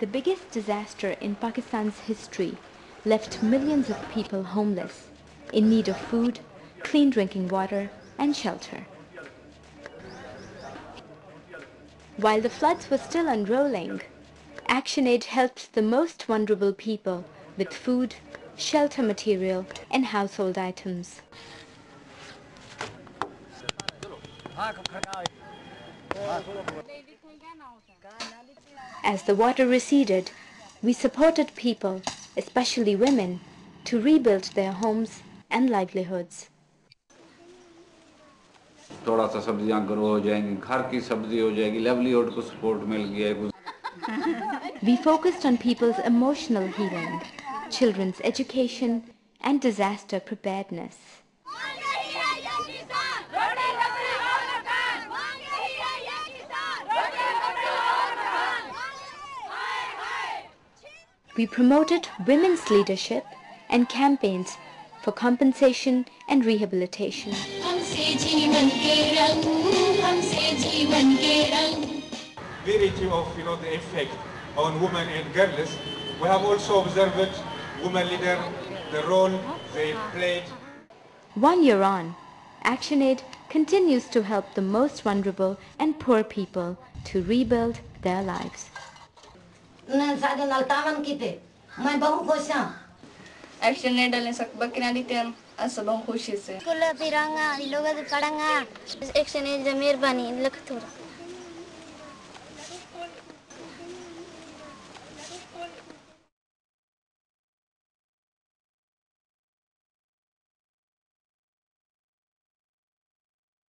The biggest disaster in Pakistan's history left millions of people homeless, in need of food, clean drinking water, and shelter. While the floods were still unrolling, ActionAid helped the most vulnerable people with food, shelter material, and household items. As the water receded, we supported people, especially women, to rebuild their homes and livelihoods. थोड़ा सा सब्जियां grow हो जाएंगी, घर की सब्जी हो जाएगी, लाइवलीहुड को सपोर्ट मिल गया है. We focused on people's emotional healing, children's education, and disaster preparedness. We promoted women's leadership and campaigns for compensation and rehabilitation. Very true of the effect on women and girls. We have also observed women leaders, the role they played. 1 year on, ActionAid continues to help the most vulnerable and poor people to rebuild their lives. ActionAid ने सकबा किनारितियन असलों खुशी से. School तिरंगा लोग पढ़ांगा. ActionAid जमीर बनी लखतुरा.